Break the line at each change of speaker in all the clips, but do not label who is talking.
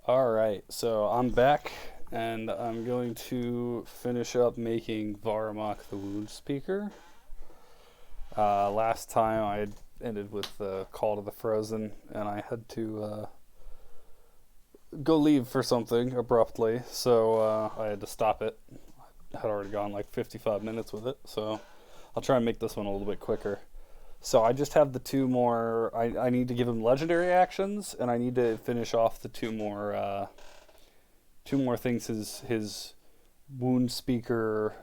Alright, so I'm back and I'm going to finish up making Varmok the Wound Speaker. Last time I had ended with the Call to the Frozen and I had to go leave for something abruptly, so I had to stop it. I had already gone like 55 minutes with it, so I'll try and make this one a little bit quicker. So I just have the two more. I need to give him legendary actions, and I need to finish off the two more things his wound speaker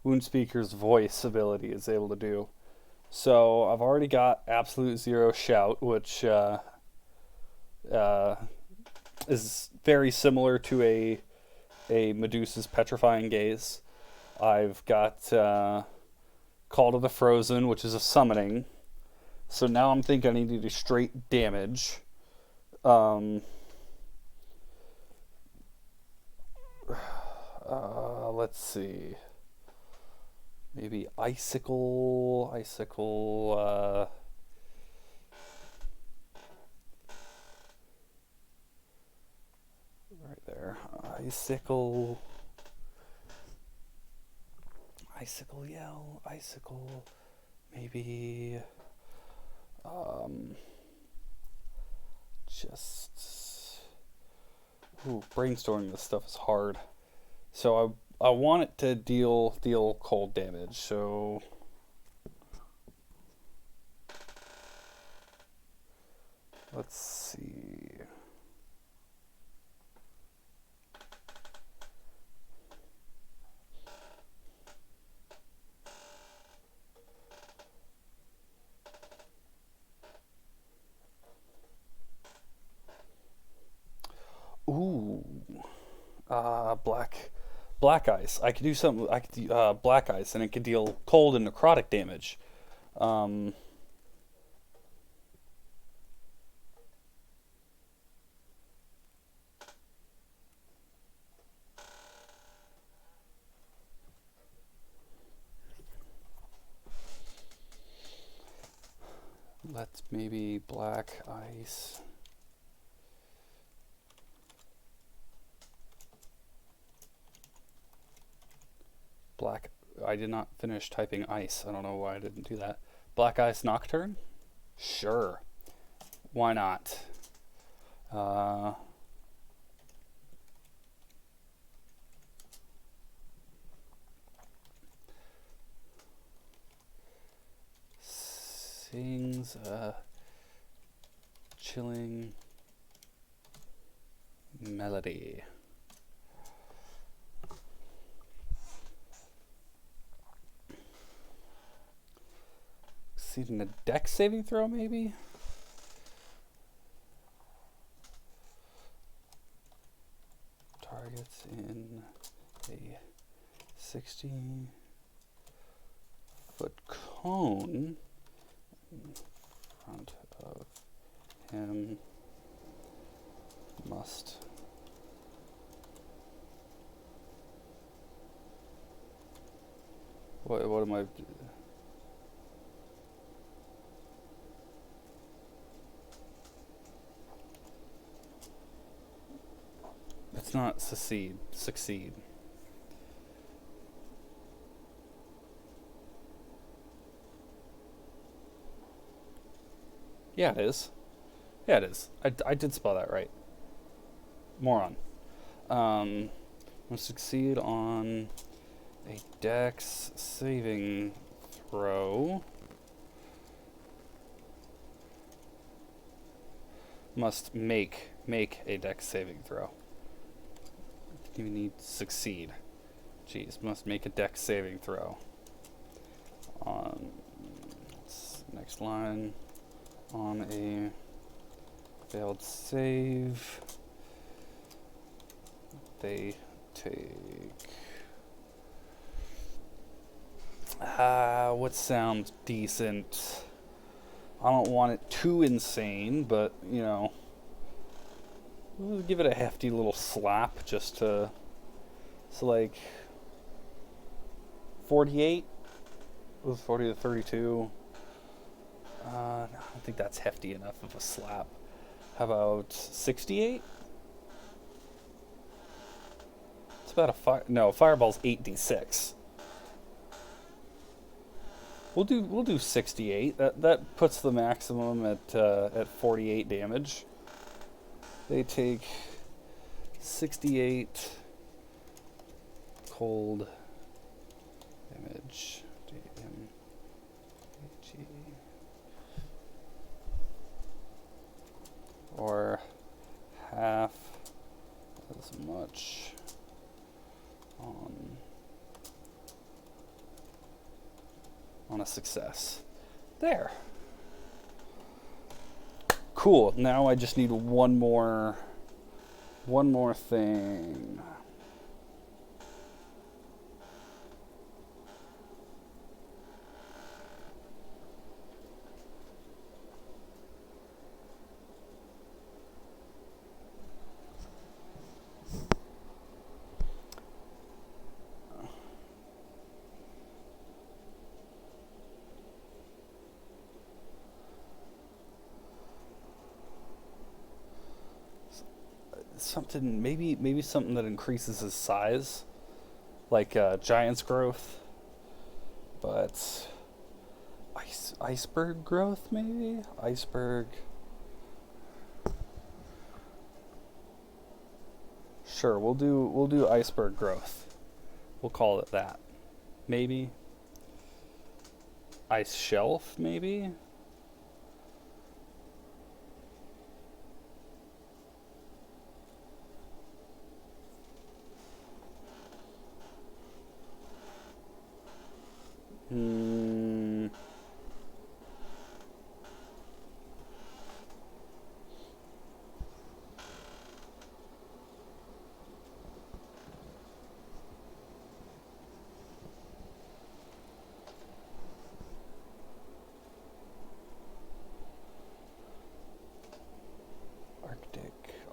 wound speaker's voice ability is able to do. So I've already got absolute zero shout, which uh, is very similar to a Medusa's petrifying gaze. I've got Call to the Frozen, which is a summoning. So now I'm thinking I need to do straight damage. Um, let's see. Maybe icicle. Right there. Icicle yell, icicle. Maybe. Um, just. Ooh, brainstorming this stuff is hard. So I want it to deal cold damage. So let's see. Ooh, black ice. I could do something. I could do black ice, and it could deal cold and necrotic damage. Um, let's maybe black ice. Black. I did not finish typing ice. I don't know why I didn't do that. Black ice nocturne. Sure. Why not? Uh, sings a chilling melody. Succeeding a dex saving throw, maybe? Targets in a 60-foot cone in front of him must. What am I? It's not succeed. Succeed. Yeah, it is. Yeah, it is. I did spell that right. Moron. Must succeed on a dex saving throw. Must make a dex saving throw. You need succeed. Jeez, must make a dex saving throw. On next line, on a failed save, they take. What sounds decent? I don't want it too insane, but we'll give it a hefty little slap just to. So like 48 was 40 to 32. I don't think that's hefty enough of a slap. How about 68? It's about a fire. No, fireball's 8d6. We'll do 68. That puts the maximum at 48 damage. They take 68 cold damage. Or half as much on a success. There. Cool. Now I just need one more thing. Something, maybe something that increases his size, like giant's growth, but iceberg growth, maybe iceberg. Sure, we'll do iceberg growth. We'll call it that. Maybe ice shelf, maybe.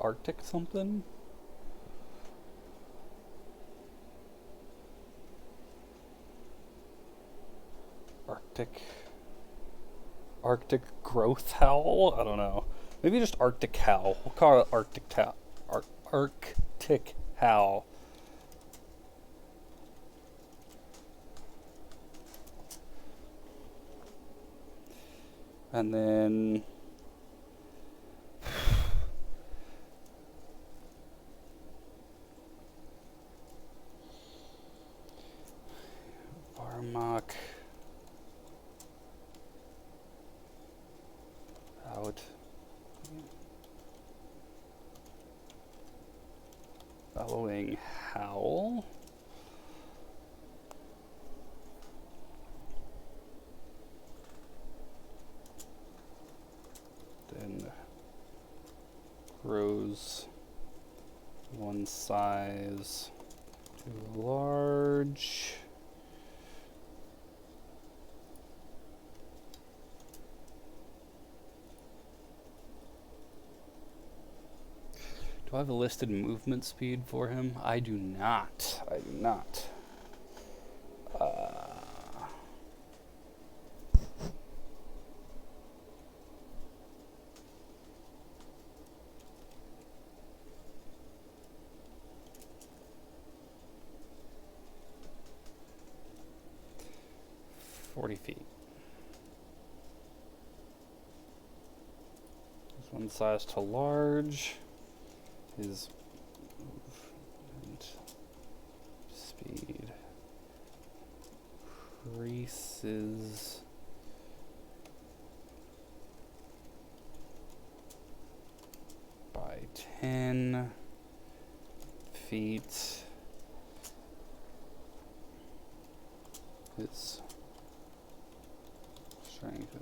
Arctic something? Arctic growth howl? I don't know. Maybe just Arctic howl. We'll call it Arctic Arctic howl. And then Varmok out. Bellowing howl. Then grows one size too large. Do I have a listed movement speed for him? I do not. 40 feet. There's one size to large. His movement speed increases by 10 feet. His strength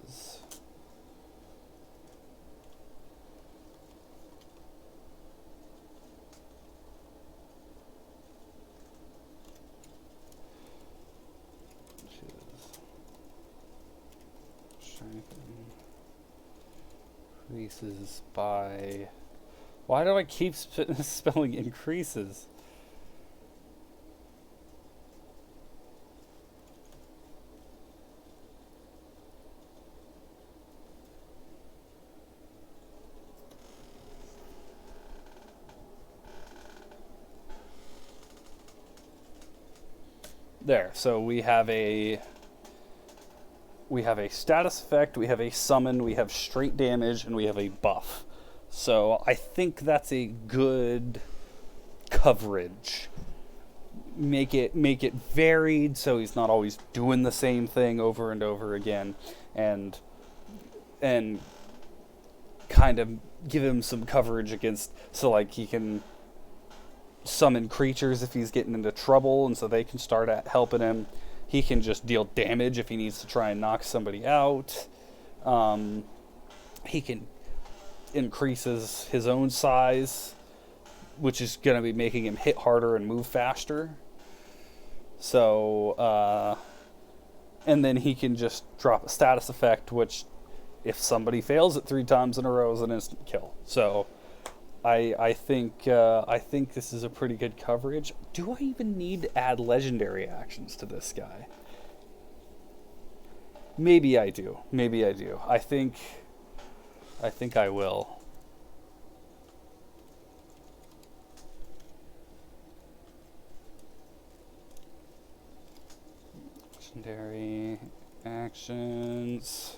is increases by. Why do I keep spelling increases? There. So we have a status effect, we have a summon, we have straight damage, and we have a buff. So I think that's a good coverage. Make it varied so he's not always doing the same thing over and over again, and and kind of give him some coverage against, so like he can summon creatures if he's getting into trouble, and so they can start at helping him. He can just deal damage if he needs to try and knock somebody out. He can increase his own size, which is going to be making him hit harder and move faster. So, and then he can just drop a status effect, which, if somebody fails it 3 times in a row, is an instant kill. So, I think this is a pretty good coverage. Do I even need to add legendary actions to this guy? Maybe I do. I think I will. Legendary actions.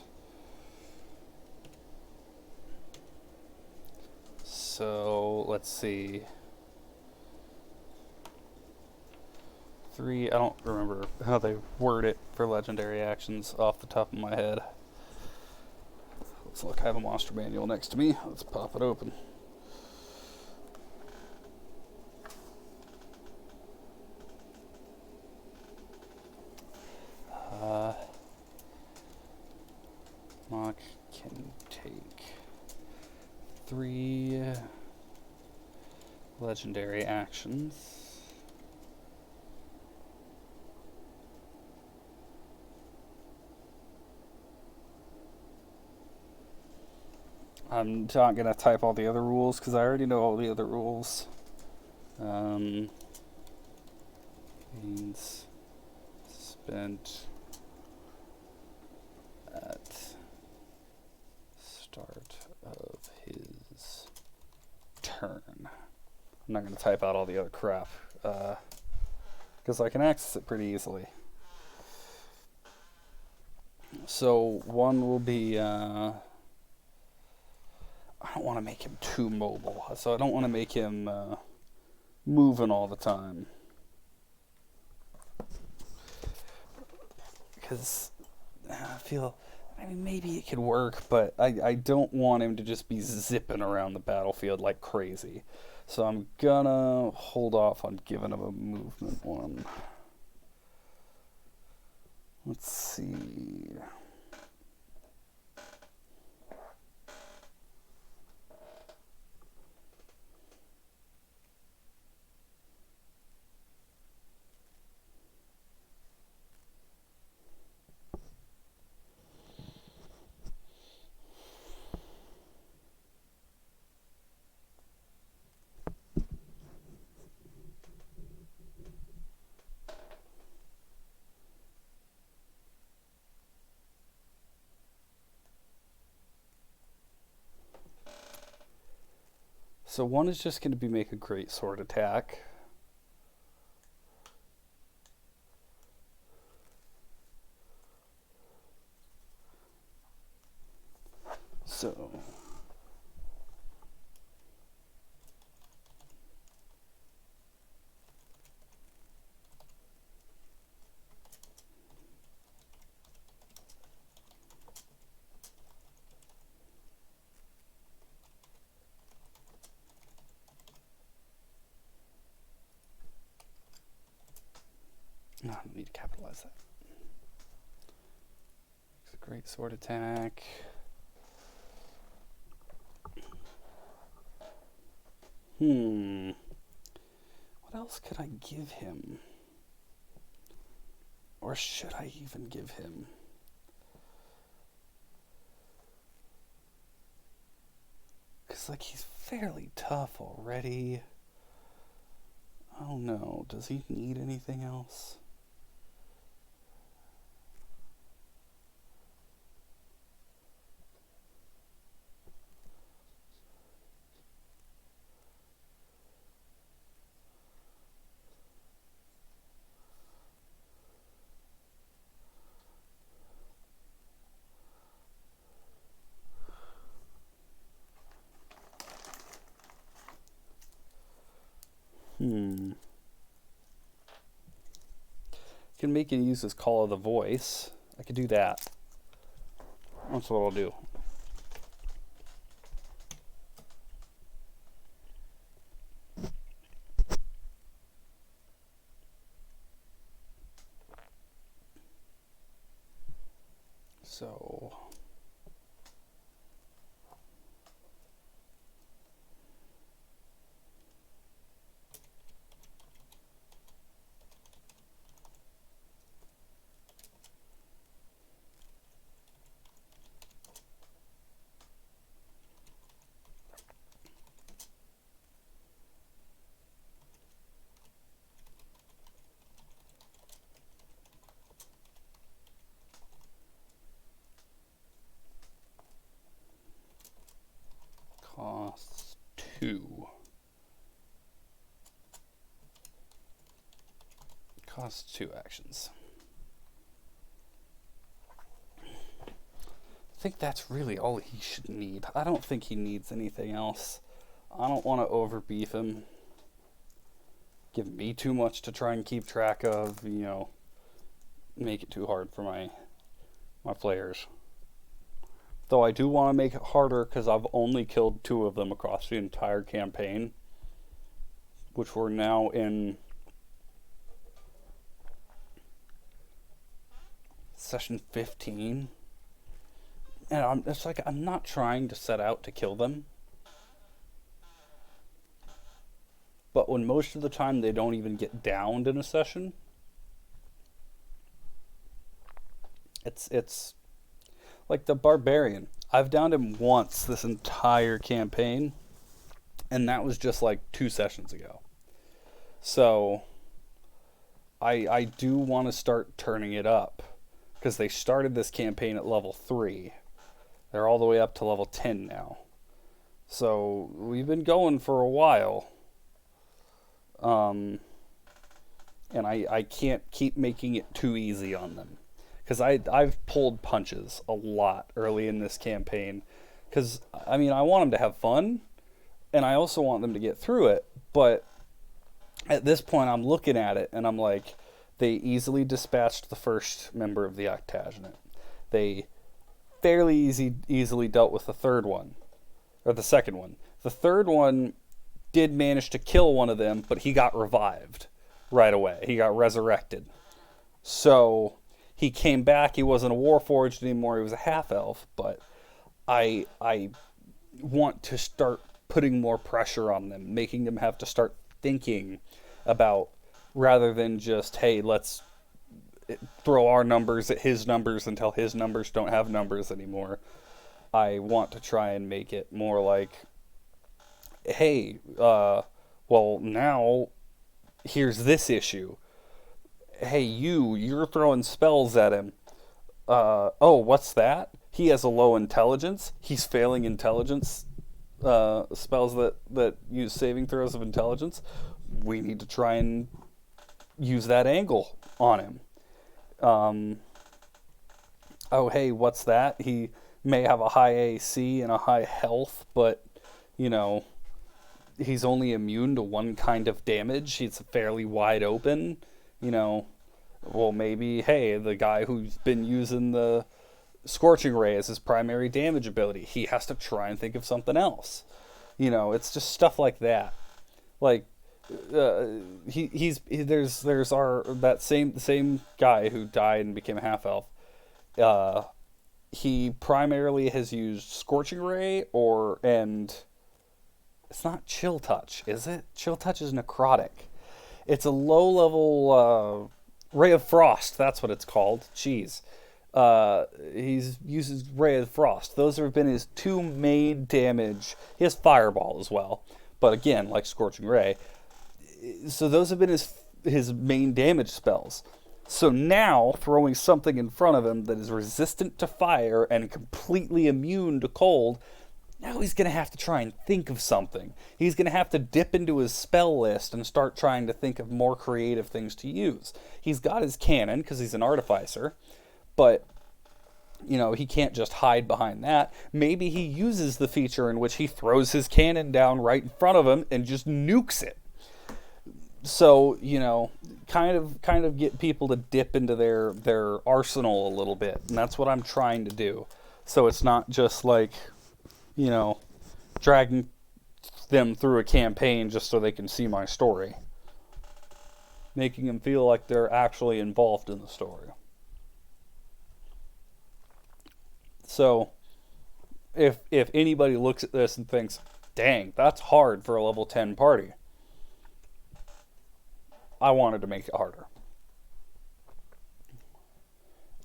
So let's see. 3. I don't remember how they word it for legendary actions off the top of my head. Let's look. I have a monster manual next to me. Let's pop it open. Mock can take 3 legendary actions. I'm not going to type all the other rules because I already know all the other rules. Means spent at start of his turn. I'm not going to type out all the other crap because I can access it pretty easily. So 1 will be... I don't want to make him too mobile, so I don't want to make him moving all the time. Because I feel, maybe it could work, but I don't want him to just be zipping around the battlefield like crazy. So I'm gonna hold off on giving him a movement 1. Let's see. So 1 is just going to be make a great sword attack. So no, I don't need to capitalize that. It's a great sword attack. What else could I give him? Or should I even give him? Because, like, he's fairly tough already. I don't know. Does he need anything else? Hmm. Can make it use his Call of the Voice. I could do that. That's what I'll do. So costs 2. Costs 2 actions. I think that's really all he should need. I don't think he needs anything else. I don't want to overbeef him. Give me too much to try and keep track of, make it too hard for my players. Though I do want to make it harder because I've only killed 2 of them across the entire campaign, which we're now in session 15. And I'm not trying to set out to kill them. But when most of the time they don't even get downed in a session, it's like the Barbarian. I've downed him once this entire campaign, and that was just like 2 sessions ago. So I do want to start turning it up, because they started this campaign at level 3. They're all the way up to level 10 now. So we've been going for a while. And I can't keep making it too easy on them. Because I've pulled punches a lot early in this campaign. Because, I want them to have fun. And I also want them to get through it. But at this point, I'm looking at it and I'm like, they easily dispatched the first member of the Octagonate. They fairly easily dealt with the third one. Or the second one. The third one did manage to kill one of them, but he got revived right away. He got resurrected. So he came back. He wasn't a Warforged anymore. He was a half-elf. But I want to start putting more pressure on them, making them have to start thinking about, rather than just, hey, let's throw our numbers at his numbers until his numbers don't have numbers anymore. I want to try and make it more like, hey, well, now here's this issue. Hey, you're throwing spells at him. Oh, what's that? He has a low intelligence. He's failing intelligence spells that use saving throws of intelligence. We need to try and use that angle on him. Oh, hey, what's that? He may have a high AC and a high health, but, he's only immune to one kind of damage. He's fairly wide open. Well, maybe, hey, the guy who's been using the Scorching Ray as his primary damage ability, he has to try and think of something else. It's just stuff like that. Like, there's that same guy who died and became a half elf. He primarily has used Scorching Ray and it's not Chill Touch, is it? Chill Touch is necrotic. It's a low level Ray of Frost. That's what it's called. Jeez. He uses Ray of Frost. Those have been his 2 main damage. He has Fireball as well, but again, like Scorching Ray. So those have been his main damage spells. So now, throwing something in front of him that is resistant to fire and completely immune to cold, now he's going to have to try and think of something. He's going to have to dip into his spell list and start trying to think of more creative things to use. He's got his cannon, because he's an artificer, but, he can't just hide behind that. Maybe he uses the feature in which he throws his cannon down right in front of him and just nukes it. So, kind of get people to dip into their arsenal a little bit, and that's what I'm trying to do. So it's not just like, you know, dragging them through a campaign just so they can see my story, making them feel like they're actually involved in the story. So if anybody looks at this and thinks, "Dang, that's hard for a level 10 party," I wanted to make it harder.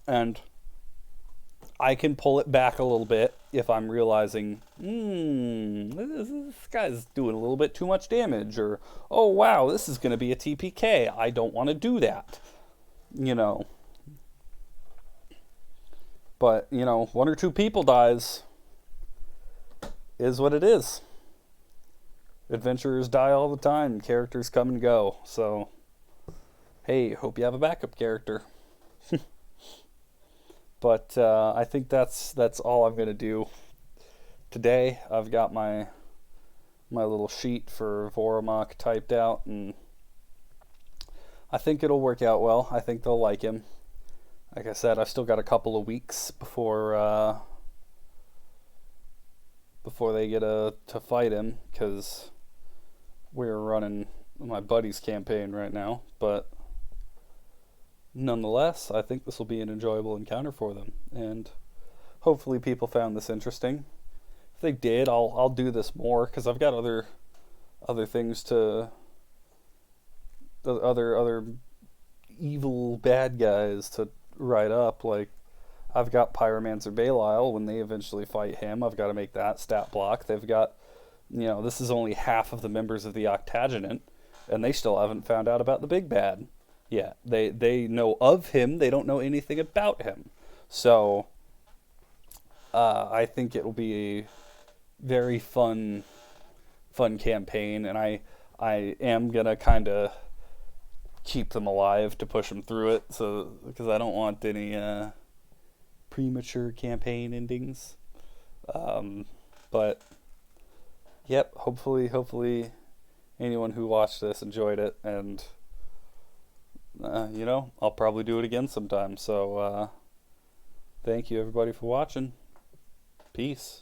And I can pull it back a little bit if I'm realizing, this guy's doing a little bit too much damage, or, oh wow, this is going to be a TPK. I don't want to do that. You know, but, one or two people dies is what it is. Adventurers die all the time, characters come and go. So, hey, hope you have a backup character. But I think that's all I'm gonna do today. I've got my little sheet for Voromak typed out, and I think it'll work out well. I think they'll like him. Like I said, I've still got a couple of weeks before they get to fight him, because we're running my buddy's campaign right now. But nonetheless, I think this will be an enjoyable encounter for them, and hopefully people found this interesting. If they did, I'll do this more, because I've got other things to other evil bad guys to write up. Like, I've got Pyromancer Belial. When they eventually fight him, I've got to make that stat block. They've got, this is only half of the members of the Octagonant, and they still haven't found out about the big bad yet. They know of him. They don't know anything about him. So I think it will be a very fun campaign, and I am gonna kind of keep them alive to push them through it. So, because I don't want any premature campaign endings. But yep, hopefully anyone who watched this enjoyed it, and I'll probably do it again sometime. So thank you everybody for watching. Peace.